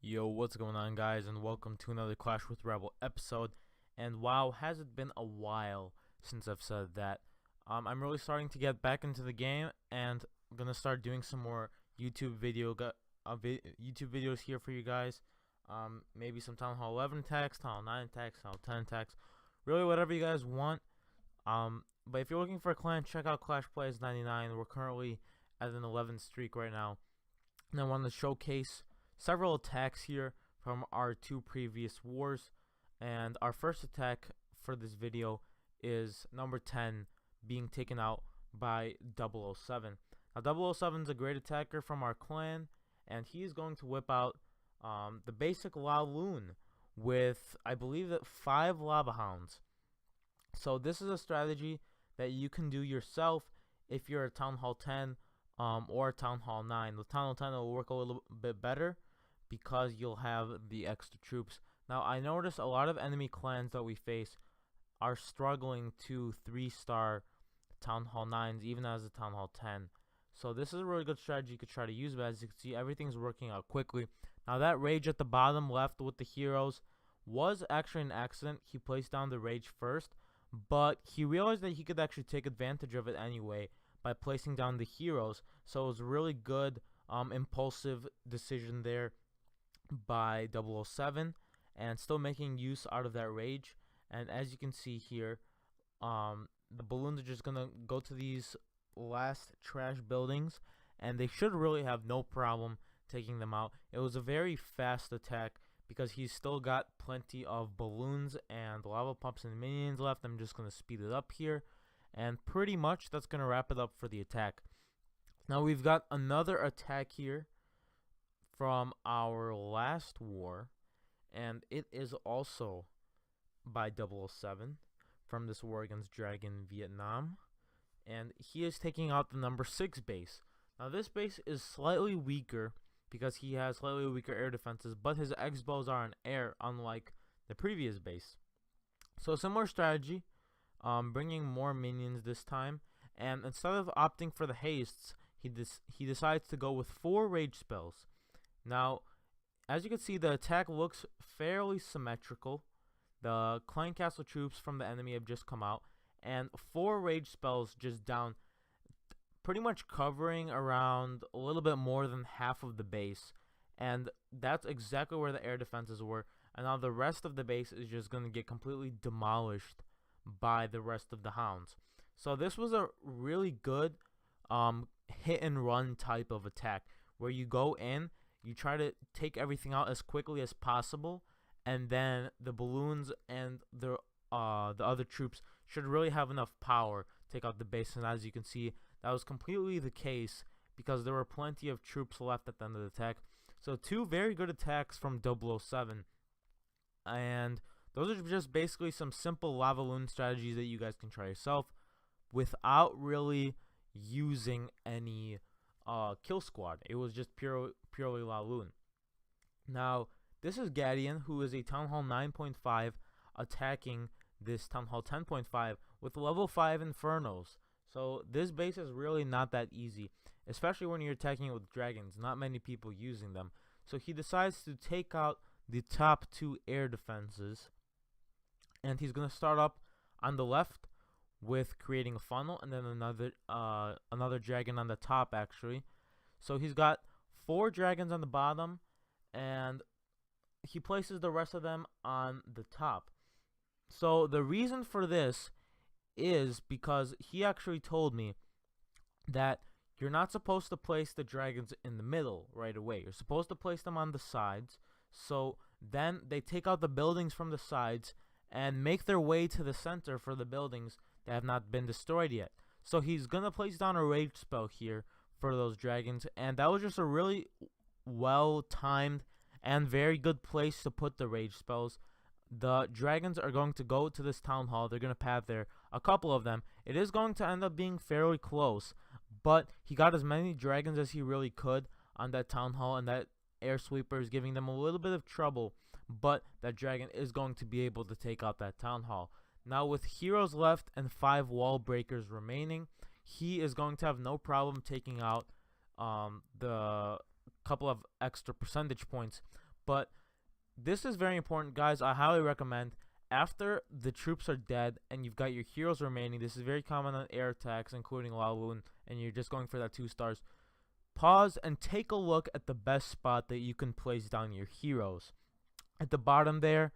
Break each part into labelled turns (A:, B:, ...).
A: Yo, what's going on, guys, and welcome to another Clash with Rebel episode. And wow, has it been a while since I've said that. I'm really starting to get back into the game, and I'm gonna start doing some more YouTube YouTube videos here for you guys. Maybe some Town Hall 11 attacks, Town Hall 9 attacks, Town Hall 10 attacks, really whatever you guys want. But if you're looking for a clan, check out CLASHaHOLIKZ99. We're currently at an 11 streak right now, and I wanted to showcase several attacks here from our two previous wars. And our first attack for this video is number 10 being taken out by 007. Now 007 is a great attacker from our clan, and he is going to whip out the basic lavaloon with, I believe, that 5 lava hounds. So this is a strategy that you can do yourself if you're a Town Hall 10 or Town Hall 9. The Town Hall 10 will work a little bit better because you'll have the extra troops. Now, I notice a lot of enemy clans that we face are struggling to 3-star Town Hall 9s, even as a Town Hall 10. So this is a really good strategy you could try to use, but as you can see, everything's working out quickly. Now, that rage at the bottom left with the heroes was actually an accident. He placed down the rage first, but he realized that he could actually take advantage of it anyway by placing down the heroes. So it was a really good impulsive decision there by 007, and still making use out of that rage. And as you can see here, the balloons are just gonna go to these last trash buildings, and they should really have no problem taking them out. It was a very fast attack because he's still got plenty of balloons and lava pumps and minions left. I'm just gonna speed it up here, and pretty much that's gonna wrap it up for the attack. Now we've got another attack here from our last war, and it is also by 007 from this war against Dragon Vietnam, and he is taking out the number 6 base. Now this base is slightly weaker because he has slightly weaker air defenses, but his X-bows are in air, unlike the previous base. So similar strategy, bringing more minions this time, and instead of opting for the hastes, he decides to go with 4 rage spells. Now, as you can see, the attack looks fairly symmetrical. The Clan Castle troops from the enemy have just come out, and 4 rage spells just down, pretty much covering around a little bit more than half of the base. And that's exactly where the air defenses were. And now the rest of the base is just going to get completely demolished by the rest of the hounds. So this was a really good hit and run type of attack, where you go in, you try to take everything out as quickly as possible, and then the balloons and the other troops should really have enough power to take out the base. And as you can see, that was completely the case because there were plenty of troops left at the end of the attack. So 2 very good attacks from 007, and those are just basically some simple lavaloon strategies that you guys can try yourself without really using any kill squad. It was just purely lavaloon. Now this is Gadian, who is a Town Hall 9.5 attacking this Town Hall 10.5 with level 5 Infernos. So this base is really not that easy, especially when you're attacking it with dragons. Not many people using them. So he decides to take out the top 2 air defenses, and he's going to start up on the left with creating a funnel, and then another dragon on the top, actually. So he's got 4 dragons on the bottom, and he places the rest of them on the top. So the reason for this is because he actually told me that you're not supposed to place the dragons in the middle right away. You're supposed to place them on the sides, so then they take out the buildings from the sides and make their way to the center for the buildings that have not been destroyed yet. So he's gonna place down a rage spell here for those dragons, and that was just a really well timed and very good place to put the rage spells. The dragons are going to go to this town hall. They're going to pad there, a couple of them. It is going to end up being fairly close, but he got as many dragons as he really could on that town hall, and that air sweeper is giving them a little bit of trouble, but that dragon is going to be able to take out that town hall. Now with heroes left and 5 wall breakers remaining, he is going to have no problem taking out the couple of extra percentage points. But this is very important, guys. I highly recommend, after the troops are dead and you've got your heroes remaining, this is very common on air attacks, including lavaloon, and you're just going for that 2 stars, pause and take a look at the best spot that you can place down your heroes. At the bottom there,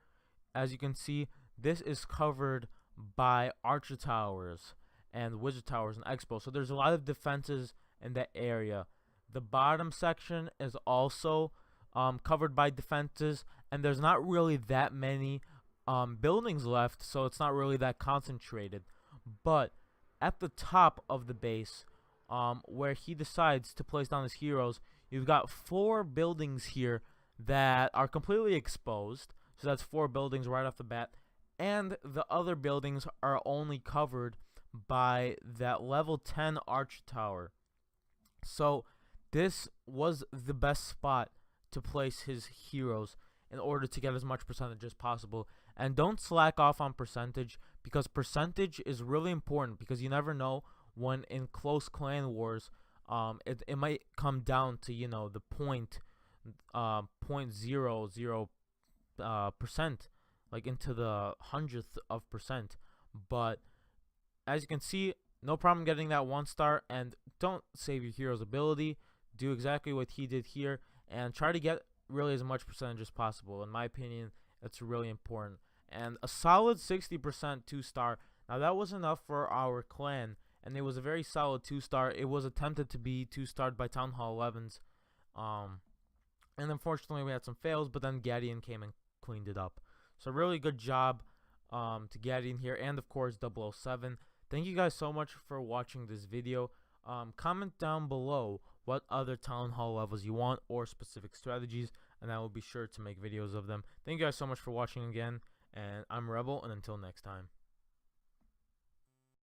A: as you can see, this is covered by archer towers and wizard towers and expo, so there's a lot of defenses in that area. The bottom section is also covered by defenses, and there's not really that many buildings left, so it's not really that concentrated. But at the top of the base, where he decides to place down his heroes, you've got 4 buildings here that are completely exposed. So that's 4 buildings right off the bat, and the other buildings are only covered by that level 10 arch tower. So this was the best spot to place his heroes in order to get as much percentage as possible. And don't slack off on percentage, because percentage is really important, because you never know when in close clan wars it might come down to, you know, the 0.00% like into the 100th of percent. But as you can see, no problem getting that 1 star, and don't save your hero's ability. Do exactly what he did here and try to get really as much percentage as possible. In my opinion, that's really important. And a solid 60% 2 star. Now that was enough for our clan, and it was a very solid 2 star. It was attempted to be 2 starred by Town Hall 11s, and unfortunately we had some fails, but then Gadian came and cleaned it up. So really good job to Gadian here, and of course 007. Thank you guys so much for watching this video. Comment down below what other Town Hall levels you want, or specific strategies, and I will be sure to make videos of them. Thank you guys so much for watching again, and I'm Rebel, and until next time.